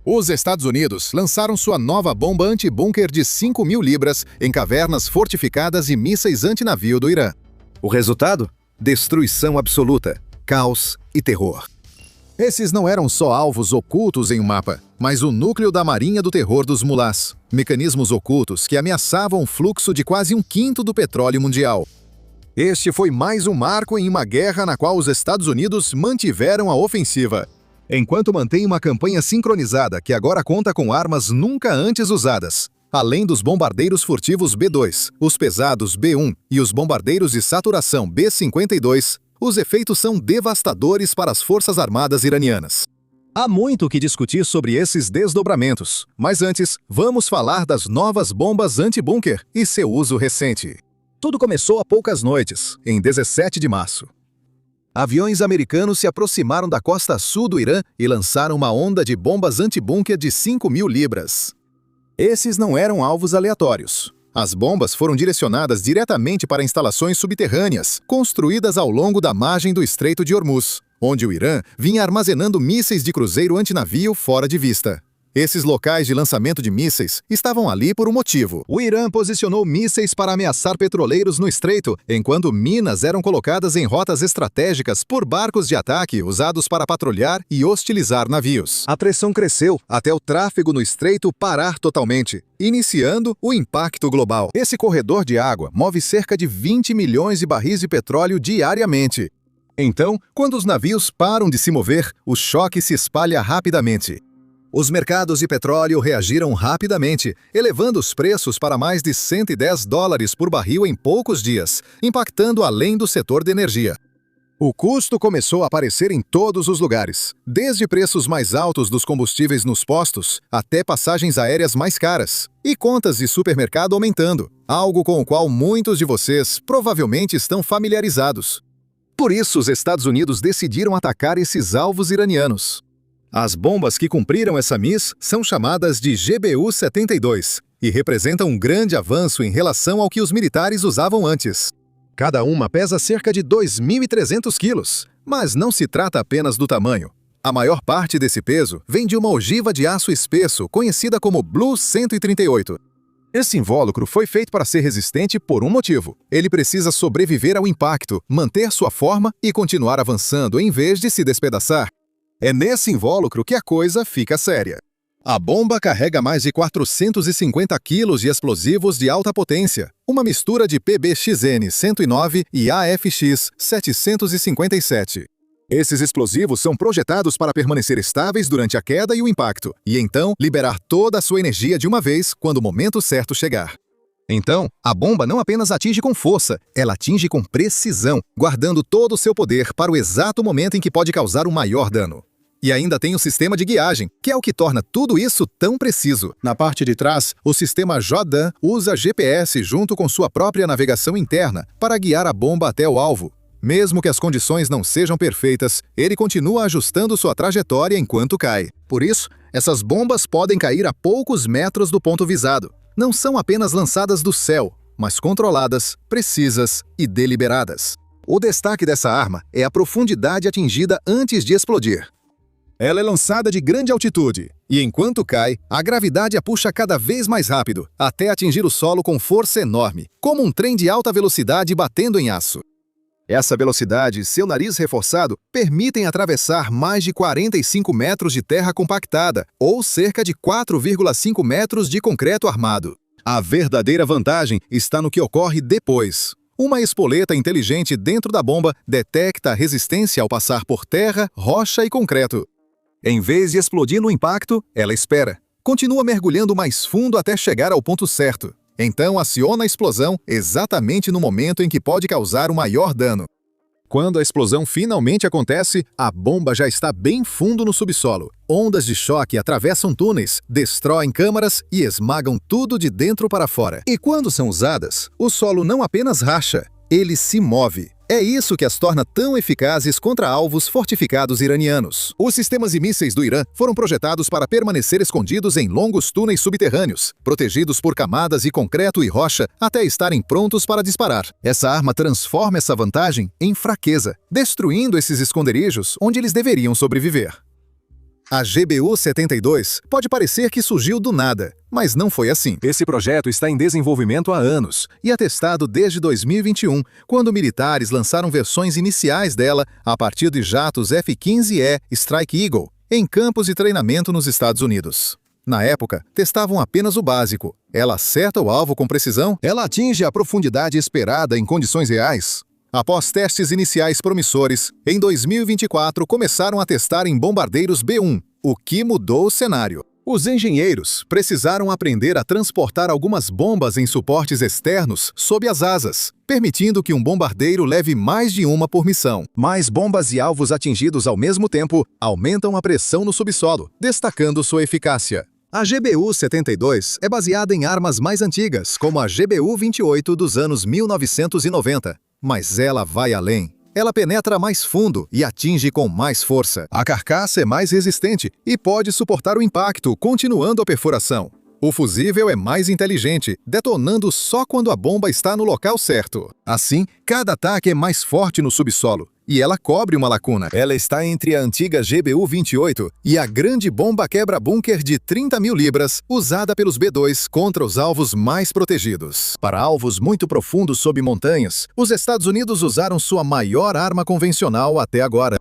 Os Estados Unidos lançaram sua nova bomba anti-bunker de 5.000 libras em cavernas fortificadas e mísseis antinavio do Irã. O resultado? Destruição absoluta, caos e terror. Esses não eram só alvos ocultos em um mapa, mas o núcleo da marinha do terror dos mulás, mecanismos ocultos que ameaçavam o fluxo de quase 1/5 do petróleo mundial. Este foi mais um marco em uma guerra na qual os Estados Unidos mantiveram a ofensiva, enquanto mantém uma campanha sincronizada que agora conta com armas nunca antes usadas. Além dos bombardeiros furtivos B-2, os pesados B-1 e os bombardeiros de saturação B-52, os efeitos são devastadores para as forças armadas iranianas. Há muito o que discutir sobre esses desdobramentos, mas antes, vamos falar das novas bombas anti-bunker e seu uso recente. Tudo começou há poucas noites, em 17 de março. Aviões americanos se aproximaram da costa sul do Irã e lançaram uma onda de bombas anti-bunker de 5.000 libras. Esses não eram alvos aleatórios. As bombas foram direcionadas diretamente para instalações subterrâneas, construídas ao longo da margem do Estreito de Hormuz, onde o Irã vinha armazenando mísseis de cruzeiro antinavio fora de vista. Esses locais de lançamento de mísseis estavam ali por um motivo. O Irã posicionou mísseis para ameaçar petroleiros no estreito, enquanto minas eram colocadas em rotas estratégicas por barcos de ataque usados para patrulhar e hostilizar navios. A pressão cresceu até o tráfego no estreito parar totalmente, iniciando o impacto global. Esse corredor de água move cerca de 20 milhões de barris de petróleo diariamente. Então, quando os navios param de se mover, o choque se espalha rapidamente. Os mercados de petróleo reagiram rapidamente, elevando os preços para mais de $110 por barril em poucos dias, impactando além do setor de energia. O custo começou a aparecer em todos os lugares, desde preços mais altos dos combustíveis nos postos, até passagens aéreas mais caras, e contas de supermercado aumentando, algo com o qual muitos de vocês provavelmente estão familiarizados. Por isso, os Estados Unidos decidiram atacar esses alvos iranianos. As bombas que cumpriram essa miss são chamadas de GBU-72 e representam um grande avanço em relação ao que os militares usavam antes. Cada uma pesa cerca de 2.300 quilos, mas não se trata apenas do tamanho. A maior parte desse peso vem de uma ogiva de aço espesso conhecida como Blue 138. Esse invólucro foi feito para ser resistente por um motivo. Ele precisa sobreviver ao impacto, manter sua forma e continuar avançando em vez de se despedaçar. É nesse invólucro que a coisa fica séria. A bomba carrega mais de 450 quilos de explosivos de alta potência, uma mistura de PBXN-109 e AFX-757. Esses explosivos são projetados para permanecer estáveis durante a queda e o impacto, e então liberar toda a sua energia de uma vez quando o momento certo chegar. Então, a bomba não apenas atinge com força, ela atinge com precisão, guardando todo o seu poder para o exato momento em que pode causar o maior dano. E ainda tem o sistema de guiagem, que é o que torna tudo isso tão preciso. Na parte de trás, o sistema JDAM usa GPS junto com sua própria navegação interna para guiar a bomba até o alvo. Mesmo que as condições não sejam perfeitas, ele continua ajustando sua trajetória enquanto cai. Por isso, essas bombas podem cair a poucos metros do ponto visado. Não são apenas lançadas do céu, mas controladas, precisas e deliberadas. O destaque dessa arma é a profundidade atingida antes de explodir. Ela é lançada de grande altitude, e enquanto cai, a gravidade a puxa cada vez mais rápido, até atingir o solo com força enorme, como um trem de alta velocidade batendo em aço. Essa velocidade e seu nariz reforçado permitem atravessar mais de 45 metros de terra compactada, ou cerca de 4,5 metros de concreto armado. A verdadeira vantagem está no que ocorre depois. Uma espoleta inteligente dentro da bomba detecta a resistência ao passar por terra, rocha e concreto. Em vez de explodir no impacto, ela espera. Continua mergulhando mais fundo até chegar ao ponto certo. Então aciona a explosão exatamente no momento em que pode causar o maior dano. Quando a explosão finalmente acontece, a bomba já está bem fundo no subsolo. Ondas de choque atravessam túneis, destroem câmaras e esmagam tudo de dentro para fora. E quando são usadas, o solo não apenas racha, ele se move. É isso que as torna tão eficazes contra alvos fortificados iranianos. Os sistemas de mísseis do Irã foram projetados para permanecer escondidos em longos túneis subterrâneos, protegidos por camadas de concreto e rocha até estarem prontos para disparar. Essa arma transforma essa vantagem em fraqueza, destruindo esses esconderijos onde eles deveriam sobreviver. A GBU-72 pode parecer que surgiu do nada, mas não foi assim. Esse projeto está em desenvolvimento há anos e é testado desde 2021, quando militares lançaram versões iniciais dela a partir de jatos F-15E Strike Eagle, em campos de treinamento nos Estados Unidos. Na época, testavam apenas o básico. Ela acerta o alvo com precisão? Ela atinge a profundidade esperada em condições reais? Após testes iniciais promissores, em 2024 começaram a testar em bombardeiros B-1, o que mudou o cenário. Os engenheiros precisaram aprender a transportar algumas bombas em suportes externos sob as asas, permitindo que um bombardeiro leve mais de uma por missão. Mais bombas e alvos atingidos ao mesmo tempo aumentam a pressão no subsolo, destacando sua eficácia. A GBU-72 é baseada em armas mais antigas, como a GBU-28 dos anos 1990. Mas ela vai além. Ela penetra mais fundo e atinge com mais força. A carcaça é mais resistente e pode suportar o impacto, continuando a perfuração. O fusível é mais inteligente, detonando só quando a bomba está no local certo. Assim, cada ataque é mais forte no subsolo, e ela cobre uma lacuna. Ela está entre a antiga GBU-28 e a grande bomba quebra-bunker de 30 mil libras, usada pelos B-2 contra os alvos mais protegidos. Para alvos muito profundos sob montanhas, os Estados Unidos usaram sua maior arma convencional até agora.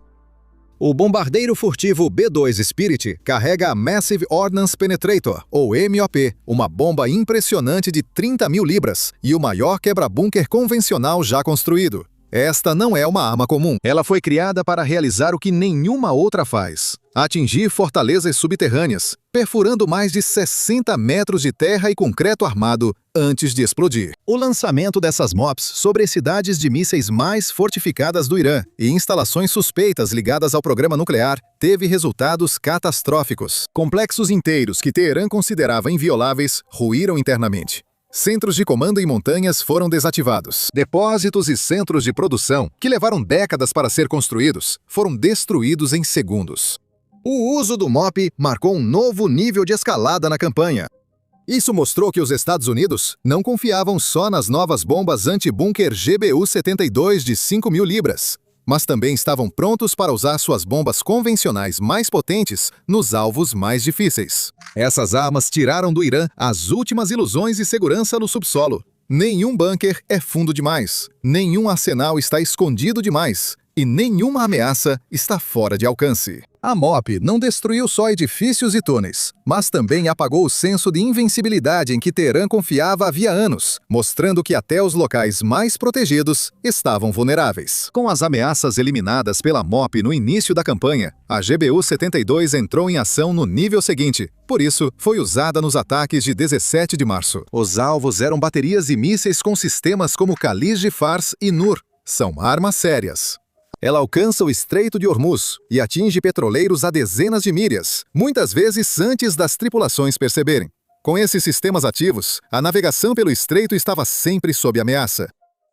O bombardeiro furtivo B-2 Spirit carrega a Massive Ordnance Penetrator, ou MOP, uma bomba impressionante de 30 mil libras e o maior quebra-bunker convencional já construído. Esta não é uma arma comum. Ela foi criada para realizar o que nenhuma outra faz: atingir fortalezas subterrâneas, perfurando mais de 60 metros de terra e concreto armado antes de explodir. O lançamento dessas MOPs sobre as cidades de mísseis mais fortificadas do Irã e instalações suspeitas ligadas ao programa nuclear teve resultados catastróficos. Complexos inteiros que Teherã considerava invioláveis ruíram internamente. Centros de comando em montanhas foram desativados. Depósitos e centros de produção, que levaram décadas para ser construídos, foram destruídos em segundos. O uso do MOP marcou um novo nível de escalada na campanha. Isso mostrou que os Estados Unidos não confiavam só nas novas bombas anti-bunker GBU-72 de 5 mil libras, mas também estavam prontos para usar suas bombas convencionais mais potentes nos alvos mais difíceis. Essas armas tiraram do Irã as últimas ilusões de segurança no subsolo. Nenhum bunker é fundo demais, nenhum arsenal está escondido demais e nenhuma ameaça está fora de alcance. A MOP não destruiu só edifícios e túneis, mas também apagou o senso de invencibilidade em que Teherã confiava havia anos, mostrando que até os locais mais protegidos estavam vulneráveis. Com as ameaças eliminadas pela MOP no início da campanha, a GBU-72 entrou em ação no nível seguinte, por isso foi usada nos ataques de 17 de março. Os alvos eram baterias e mísseis com sistemas como Khalid Fars e Nur. São armas sérias. Ela alcança o Estreito de Hormuz e atinge petroleiros a dezenas de milhas, muitas vezes antes das tripulações perceberem. Com esses sistemas ativos, a navegação pelo estreito estava sempre sob ameaça.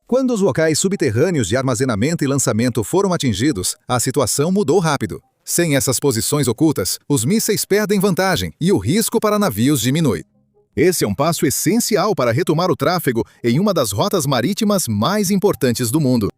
Quando os locais subterrâneos de armazenamento e lançamento foram atingidos, a situação mudou rápido. Sem essas posições ocultas, os mísseis perdem vantagem e o risco para navios diminui. Esse é um passo essencial para retomar o tráfego em uma das rotas marítimas mais importantes do mundo.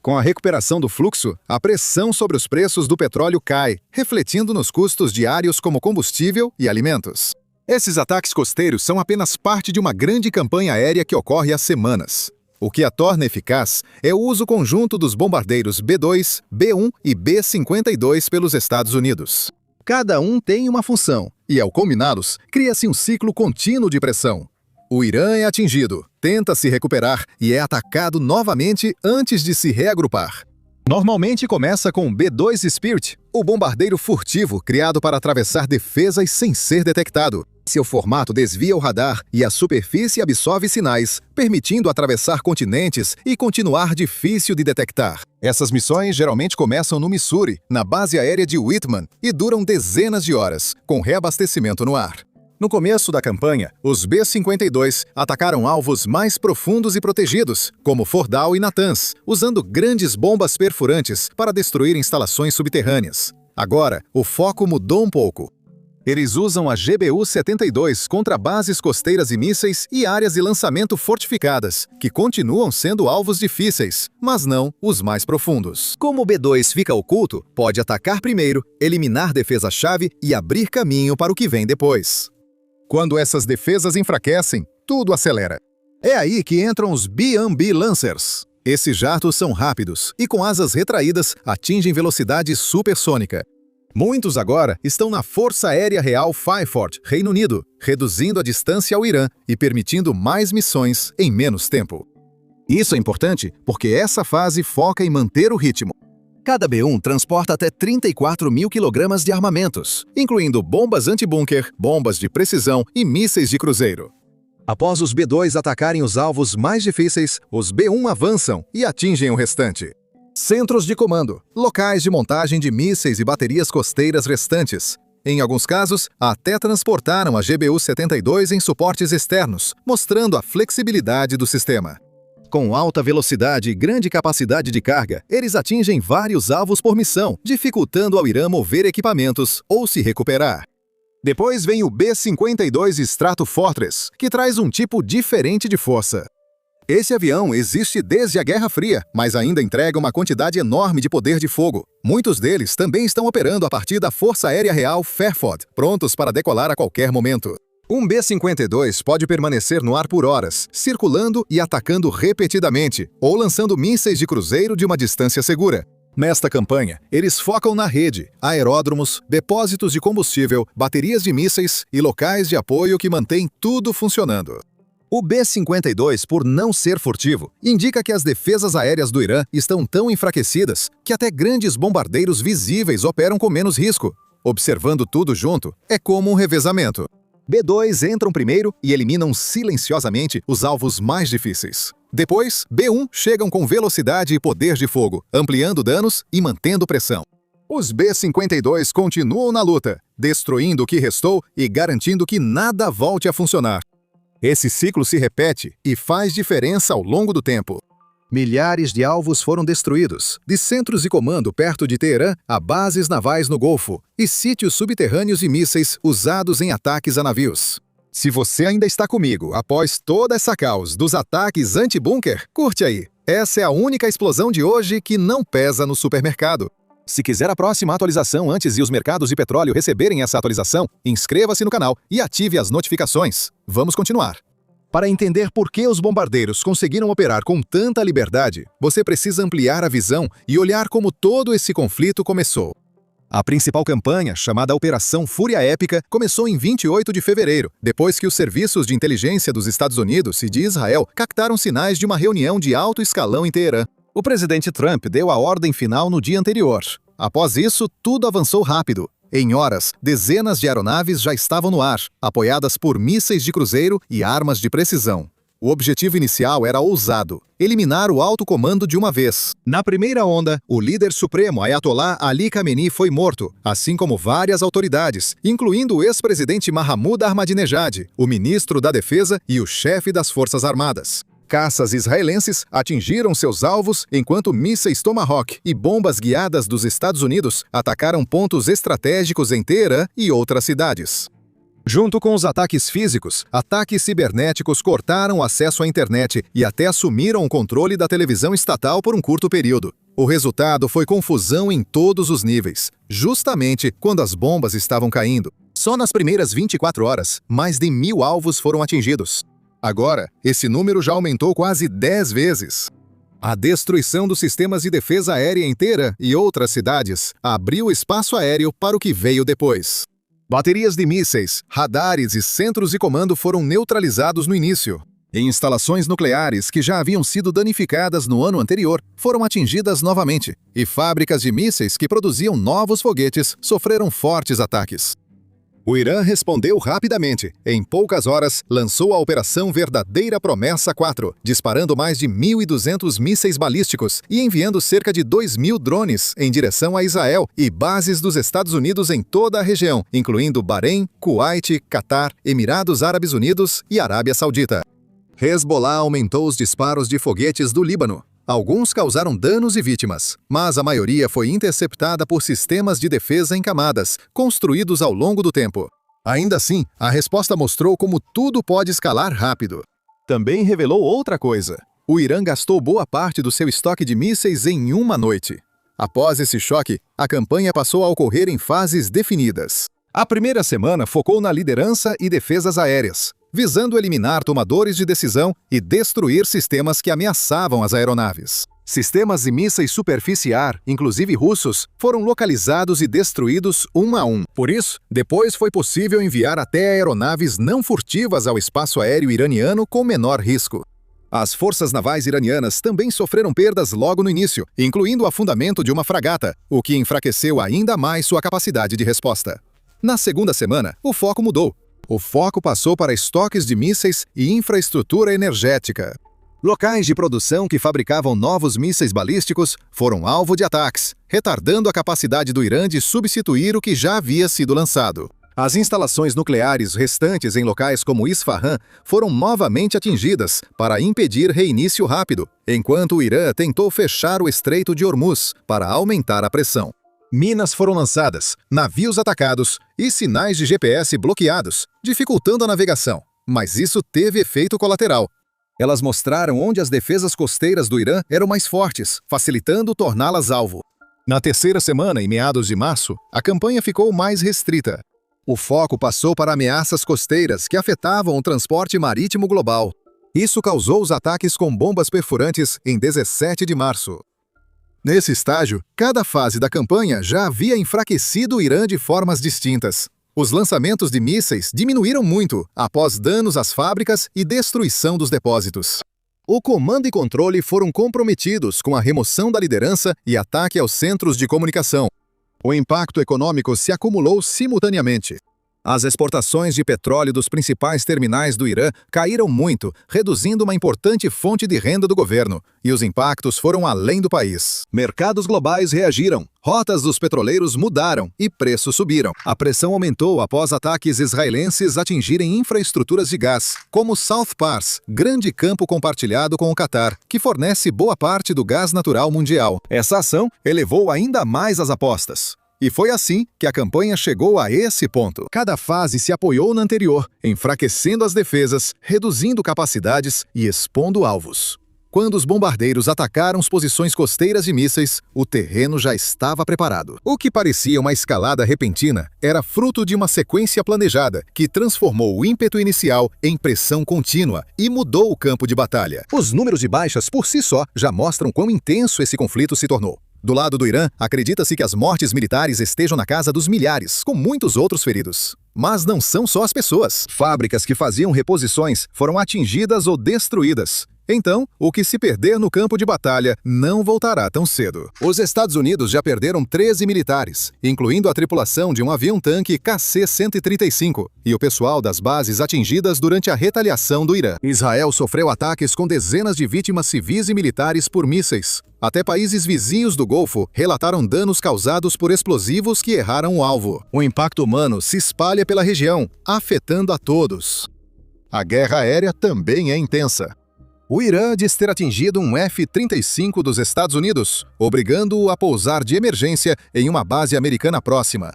Com a recuperação do fluxo, a pressão sobre os preços do petróleo cai, refletindo nos custos diários como combustível e alimentos. Esses ataques costeiros são apenas parte de uma grande campanha aérea que ocorre há semanas. O que a torna eficaz é o uso conjunto dos bombardeiros B-2, B-1 e B-52 pelos Estados Unidos. Cada um tem uma função, e ao combiná-los, cria-se um ciclo contínuo de pressão. O Irã é atingido, tenta se recuperar e é atacado novamente antes de se reagrupar. Normalmente começa com o B-2 Spirit, o bombardeiro furtivo criado para atravessar defesas sem ser detectado. Seu formato desvia o radar e a superfície absorve sinais, permitindo atravessar continentes e continuar difícil de detectar. Essas missões geralmente começam no Missouri, na base aérea de Whitman, e duram dezenas de horas, com reabastecimento no ar. No começo da campanha, os B-52 atacaram alvos mais profundos e protegidos, como Fordow e Natanz, usando grandes bombas perfurantes para destruir instalações subterrâneas. Agora, o foco mudou um pouco. Eles usam a GBU-72 contra bases costeiras e mísseis e áreas de lançamento fortificadas, que continuam sendo alvos difíceis, mas não os mais profundos. Como o B-2 fica oculto, pode atacar primeiro, eliminar defesa-chave e abrir caminho para o que vem depois. Quando essas defesas enfraquecem, tudo acelera. É aí que entram os B-1B Lancers. Esses jatos são rápidos e, com asas retraídas, atingem velocidade supersônica. Muitos agora estão na Força Aérea Real Fairford, Reino Unido, reduzindo a distância ao Irã e permitindo mais missões em menos tempo. Isso é importante porque essa fase foca em manter o ritmo. Cada B-1 transporta até 34 mil quilogramas de armamentos, incluindo bombas anti-bunker, bombas de precisão e mísseis de cruzeiro. Após os B-2 atacarem os alvos mais difíceis, os B-1 avançam e atingem o restante. Centros de comando, locais de montagem de mísseis e baterias costeiras restantes. Em alguns casos, até transportaram a GBU-72 em suportes externos, mostrando a flexibilidade do sistema. Com alta velocidade e grande capacidade de carga, eles atingem vários alvos por missão, dificultando ao Irã mover equipamentos ou se recuperar. Depois vem o B-52 Stratofortress, que traz um tipo diferente de força. Esse avião existe desde a Guerra Fria, mas ainda entrega uma quantidade enorme de poder de fogo. Muitos deles também estão operando a partir da Força Aérea Real Fairford, prontos para decolar a qualquer momento. Um B-52 pode permanecer no ar por horas, circulando e atacando repetidamente, ou lançando mísseis de cruzeiro de uma distância segura. Nesta campanha, eles focam na rede, aeródromos, depósitos de combustível, baterias de mísseis e locais de apoio que mantêm tudo funcionando. O B-52, por não ser furtivo, indica que as defesas aéreas do Irã estão tão enfraquecidas que até grandes bombardeiros visíveis operam com menos risco. Observando tudo junto, é como um revezamento. B-2 entram primeiro e eliminam silenciosamente os alvos mais difíceis. Depois, B-1 chegam com velocidade e poder de fogo, ampliando danos e mantendo pressão. Os B-52 continuam na luta, destruindo o que restou e garantindo que nada volte a funcionar. Esse ciclo se repete e faz diferença ao longo do tempo. Milhares de alvos foram destruídos, de centros de comando perto de Teherã a bases navais no Golfo e sítios subterrâneos e mísseis usados em ataques a navios. Se você ainda está comigo após toda essa caos dos ataques anti-bunker, curte aí. Essa é a única explosão de hoje que não pesa no supermercado. Se quiser a próxima atualização antes de os mercados de petróleo receberem essa atualização, inscreva-se no canal e ative as notificações. Vamos continuar. Para entender por que os bombardeiros conseguiram operar com tanta liberdade, você precisa ampliar a visão e olhar como todo esse conflito começou. A principal campanha, chamada Operação Fúria Épica, começou em 28 de fevereiro, depois que os serviços de inteligência dos Estados Unidos e de Israel captaram sinais de uma reunião de alto escalão em Teherã. O presidente Trump deu a ordem final no dia anterior. Após isso, tudo avançou rápido. Em horas, dezenas de aeronaves já estavam no ar, apoiadas por mísseis de cruzeiro e armas de precisão. O objetivo inicial era ousado: eliminar o alto comando de uma vez. Na primeira onda, o líder supremo Ayatollah Ali Khamenei foi morto, assim como várias autoridades, incluindo o ex-presidente Mahmoud Ahmadinejad, o ministro da Defesa e o chefe das Forças Armadas. Caças israelenses atingiram seus alvos enquanto mísseis Tomahawk e bombas guiadas dos Estados Unidos atacaram pontos estratégicos em Teherã e outras cidades. Junto com os ataques físicos, ataques cibernéticos cortaram o acesso à internet e até assumiram o controle da televisão estatal por um curto período. O resultado foi confusão em todos os níveis, justamente quando as bombas estavam caindo. Só nas primeiras 24 horas, mais de 1.000 alvos foram atingidos. Agora, esse número já aumentou quase 10 vezes. A destruição dos sistemas de defesa aérea em Teherã e outras cidades abriu espaço aéreo para o que veio depois. Baterias de mísseis, radares e centros de comando foram neutralizados no início. E instalações nucleares que já haviam sido danificadas no ano anterior foram atingidas novamente, e fábricas de mísseis que produziam novos foguetes sofreram fortes ataques. O Irã respondeu rapidamente. Em poucas horas, lançou a Operação Verdadeira Promessa 4, disparando mais de 1.200 mísseis balísticos e enviando cerca de 2.000 drones em direção a Israel e bases dos Estados Unidos em toda a região, incluindo Bahrein, Kuwait, Catar, Emirados Árabes Unidos e Arábia Saudita. Hezbollah aumentou os disparos de foguetes do Líbano. Alguns causaram danos e vítimas, mas a maioria foi interceptada por sistemas de defesa em camadas, construídos ao longo do tempo. Ainda assim, a resposta mostrou como tudo pode escalar rápido. Também revelou outra coisa. O Irã gastou boa parte do seu estoque de mísseis em uma noite. Após esse choque, a campanha passou a ocorrer em fases definidas. A primeira semana focou na liderança e defesas aéreas, visando eliminar tomadores de decisão e destruir sistemas que ameaçavam as aeronaves. Sistemas e mísseis superfície ar, inclusive russos, foram localizados e destruídos um a um. Por isso, depois foi possível enviar até aeronaves não furtivas ao espaço aéreo iraniano com menor risco. As forças navais iranianas também sofreram perdas logo no início, incluindo o afundamento de uma fragata, o que enfraqueceu ainda mais sua capacidade de resposta. Na segunda semana, o foco mudou. O foco passou para estoques de mísseis e infraestrutura energética. Locais de produção que fabricavam novos mísseis balísticos foram alvo de ataques, retardando a capacidade do Irã de substituir o que já havia sido lançado. As instalações nucleares restantes em locais como Isfahan foram novamente atingidas para impedir reinício rápido, enquanto o Irã tentou fechar o Estreito de Hormuz para aumentar a pressão. Minas foram lançadas, navios atacados e sinais de GPS bloqueados, dificultando a navegação. Mas isso teve efeito colateral. Elas mostraram onde as defesas costeiras do Irã eram mais fortes, facilitando torná-las alvo. Na terceira semana, em meados de março, a campanha ficou mais restrita. O foco passou para ameaças costeiras que afetavam o transporte marítimo global. Isso causou os ataques com bombas perfurantes em 17 de março. Nesse estágio, cada fase da campanha já havia enfraquecido o Irã de formas distintas. Os lançamentos de mísseis diminuíram muito após danos às fábricas e destruição dos depósitos. O comando e controle foram comprometidos com a remoção da liderança e ataque aos centros de comunicação. O impacto econômico se acumulou simultaneamente. As exportações de petróleo dos principais terminais do Irã caíram muito, reduzindo uma importante fonte de renda do governo, e os impactos foram além do país. Mercados globais reagiram, rotas dos petroleiros mudaram e preços subiram. A pressão aumentou após ataques israelenses atingirem infraestruturas de gás, como South Pars, grande campo compartilhado com o Catar, que fornece boa parte do gás natural mundial. Essa ação elevou ainda mais as apostas. E foi assim que a campanha chegou a esse ponto. Cada fase se apoiou na anterior, enfraquecendo as defesas, reduzindo capacidades e expondo alvos. Quando os bombardeiros atacaram as posições costeiras de mísseis, o terreno já estava preparado. O que parecia uma escalada repentina era fruto de uma sequência planejada que transformou o ímpeto inicial em pressão contínua e mudou o campo de batalha. Os números de baixas por si só já mostram quão intenso esse conflito se tornou. Do lado do Irã, acredita-se que as mortes militares estejam na casa dos milhares, com muitos outros feridos. Mas não são só as pessoas. Fábricas que faziam reposições foram atingidas ou destruídas. Então, o que se perder no campo de batalha não voltará tão cedo. Os Estados Unidos já perderam 13 militares, incluindo a tripulação de um avião-tanque KC-135 e o pessoal das bases atingidas durante a retaliação do Irã. Israel sofreu ataques com dezenas de vítimas civis e militares por mísseis. Até países vizinhos do Golfo relataram danos causados por explosivos que erraram o alvo. O impacto humano se espalha pela região, afetando a todos. A guerra aérea também é intensa. O Irã diz ter atingido um F-35 dos Estados Unidos, obrigando-o a pousar de emergência em uma base americana próxima.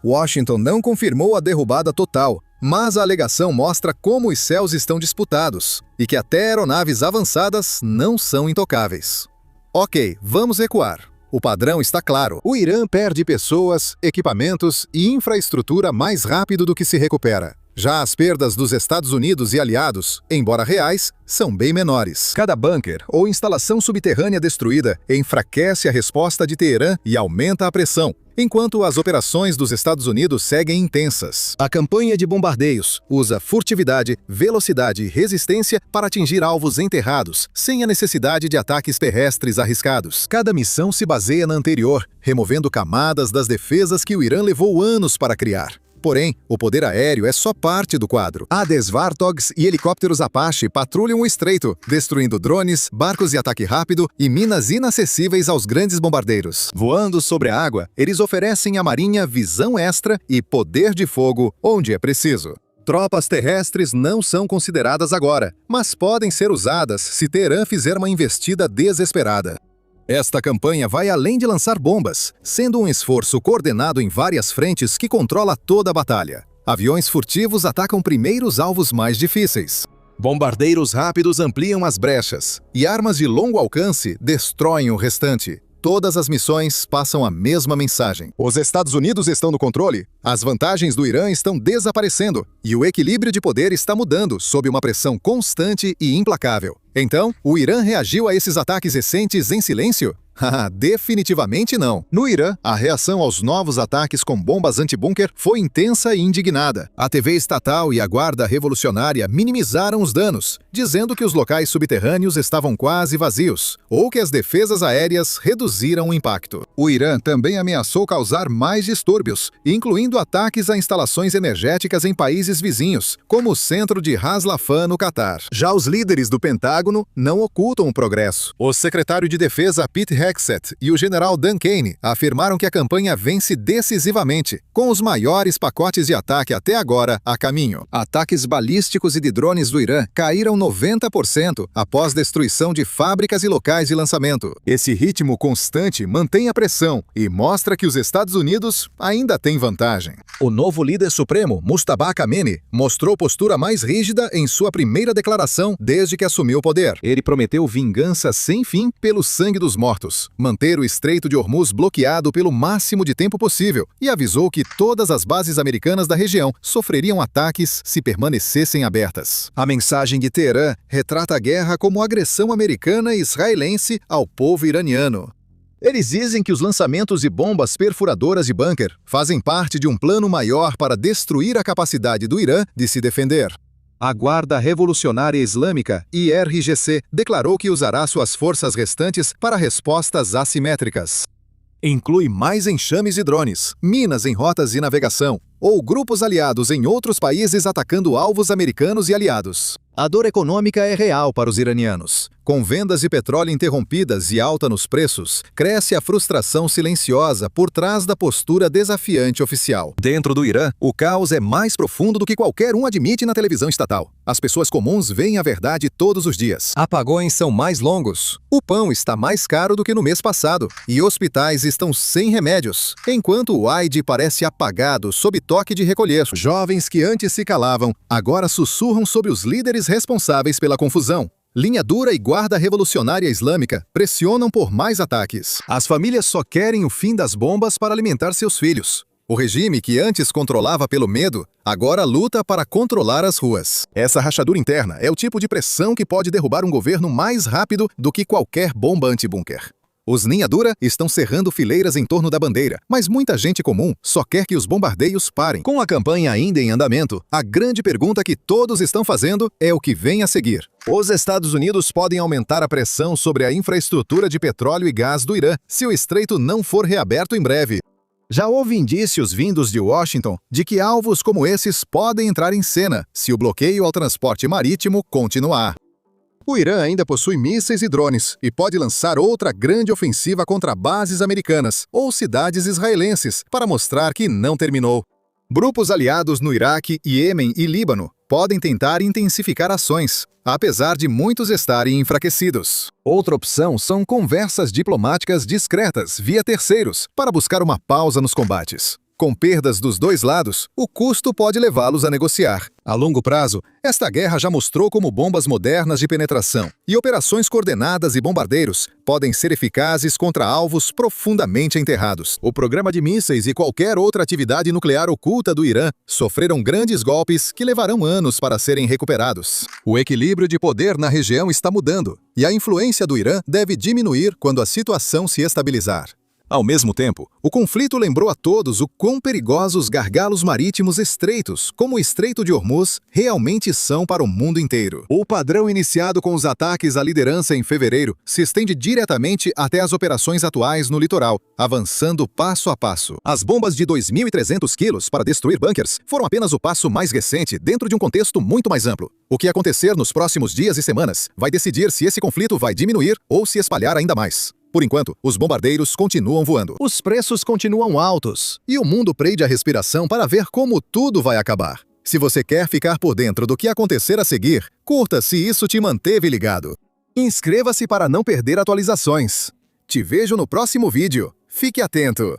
Washington não confirmou a derrubada total, mas a alegação mostra como os céus estão disputados e que até aeronaves avançadas não são intocáveis. Ok, vamos recuar. O padrão está claro. O Irã perde pessoas, equipamentos e infraestrutura mais rápido do que se recupera. Já as perdas dos Estados Unidos e aliados, embora reais, são bem menores. Cada bunker ou instalação subterrânea destruída enfraquece a resposta de Teherã e aumenta a pressão, enquanto as operações dos Estados Unidos seguem intensas. A campanha de bombardeios usa furtividade, velocidade e resistência para atingir alvos enterrados, sem a necessidade de ataques terrestres arriscados. Cada missão se baseia na anterior, removendo camadas das defesas que o Irã levou anos para criar. Porém, o poder aéreo é só parte do quadro. Hades Vartogs e helicópteros Apache patrulham o estreito, destruindo drones, barcos de ataque rápido e minas inacessíveis aos grandes bombardeiros. Voando sobre a água, eles oferecem à marinha visão extra e poder de fogo onde é preciso. Tropas terrestres não são consideradas agora, mas podem ser usadas se Teherã fizer uma investida desesperada. Esta campanha vai além de lançar bombas, sendo um esforço coordenado em várias frentes que controla toda a batalha. Aviões furtivos atacam primeiro os alvos mais difíceis. Bombardeiros rápidos ampliam as brechas, e armas de longo alcance destroem o restante. Todas as missões passam a mesma mensagem. Os Estados Unidos estão no controle, as vantagens do Irã estão desaparecendo, e o equilíbrio de poder está mudando sob uma pressão constante e implacável. Então, o Irã reagiu a esses ataques recentes em silêncio? Definitivamente não. No Irã, a reação aos novos ataques com bombas anti-bunker foi intensa e indignada. A TV estatal e a Guarda Revolucionária minimizaram os danos, dizendo que os locais subterrâneos estavam quase vazios, ou que as defesas aéreas reduziram o impacto. O Irã também ameaçou causar mais distúrbios, incluindo ataques a instalações energéticas em países vizinhos, como o centro de Ras Laffan, no Catar. Já os líderes do Pentágono não ocultam o progresso. O secretário de Defesa, Pete Hegseth, e o general Dan Kane afirmaram que a campanha vence decisivamente, com os maiores pacotes de ataque até agora a caminho. Ataques balísticos e de drones do Irã caíram 90% após destruição de fábricas e locais de lançamento. Esse ritmo constante mantém a pressão e mostra que os Estados Unidos ainda têm vantagem. O novo líder supremo, Mustafa Khamenei, mostrou postura mais rígida em sua primeira declaração desde que assumiu o poder. Ele prometeu vingança sem fim pelo sangue dos mortos, manter o Estreito de Hormuz bloqueado pelo máximo de tempo possível e avisou que todas as bases americanas da região sofreriam ataques se permanecessem abertas. A mensagem de Teherã retrata a guerra como agressão americana e israelense ao povo iraniano. Eles dizem que os lançamentos de bombas perfuradoras de bunker fazem parte de um plano maior para destruir a capacidade do Irã de se defender. A Guarda Revolucionária Islâmica, IRGC, declarou que usará suas forças restantes para respostas assimétricas. Inclui mais enxames de drones, minas em rotas de navegação ou grupos aliados em outros países atacando alvos americanos e aliados. A dor econômica é real para os iranianos. Com vendas de petróleo interrompidas e alta nos preços, cresce a frustração silenciosa por trás da postura desafiante oficial. Dentro do Irã, o caos é mais profundo do que qualquer um admite na televisão estatal. As pessoas comuns veem a verdade todos os dias. Apagões são mais longos. O pão está mais caro do que no mês passado. E hospitais estão sem remédios, enquanto o AIDS parece apagado sob toque de recolher. Jovens que antes se calavam, agora sussurram sobre os líderes responsáveis pela confusão. Linha Dura e Guarda Revolucionária Islâmica pressionam por mais ataques. As famílias só querem o fim das bombas para alimentar seus filhos. O regime, que antes controlava pelo medo, agora luta para controlar as ruas. Essa rachadura interna é o tipo de pressão que pode derrubar um governo mais rápido do que qualquer bomba anti-bunker. Os Linha Dura estão cerrando fileiras em torno da bandeira, mas muita gente comum só quer que os bombardeios parem. Com a campanha ainda em andamento, a grande pergunta que todos estão fazendo é o que vem a seguir. Os Estados Unidos podem aumentar a pressão sobre a infraestrutura de petróleo e gás do Irã se o estreito não for reaberto em breve. Já houve indícios vindos de Washington de que alvos como esses podem entrar em cena se o bloqueio ao transporte marítimo continuar. O Irã ainda possui mísseis e drones e pode lançar outra grande ofensiva contra bases americanas ou cidades israelenses para mostrar que não terminou. Grupos aliados no Iraque, Iêmen e Líbano podem tentar intensificar ações, apesar de muitos estarem enfraquecidos. Outra opção são conversas diplomáticas discretas via terceiros para buscar uma pausa nos combates. Com perdas dos dois lados, o custo pode levá-los a negociar. A longo prazo, esta guerra já mostrou como bombas modernas de penetração e operações coordenadas e bombardeiros podem ser eficazes contra alvos profundamente enterrados. O programa de mísseis e qualquer outra atividade nuclear oculta do Irã sofreram grandes golpes que levarão anos para serem recuperados. O equilíbrio de poder na região está mudando e a influência do Irã deve diminuir quando a situação se estabilizar. Ao mesmo tempo, o conflito lembrou a todos o quão perigosos gargalos marítimos estreitos, como o Estreito de Hormuz, realmente são para o mundo inteiro. O padrão iniciado com os ataques à liderança em fevereiro se estende diretamente até as operações atuais no litoral, avançando passo a passo. As bombas de 2.300 quilos para destruir bunkers foram apenas o passo mais recente dentro de um contexto muito mais amplo. O que acontecer nos próximos dias e semanas vai decidir se esse conflito vai diminuir ou se espalhar ainda mais. Por enquanto, os bombardeiros continuam voando. Os preços continuam altos e o mundo prende a respiração para ver como tudo vai acabar. Se você quer ficar por dentro do que acontecer a seguir, curta se isso te manteve ligado. Inscreva-se para não perder atualizações. Te vejo no próximo vídeo. Fique atento!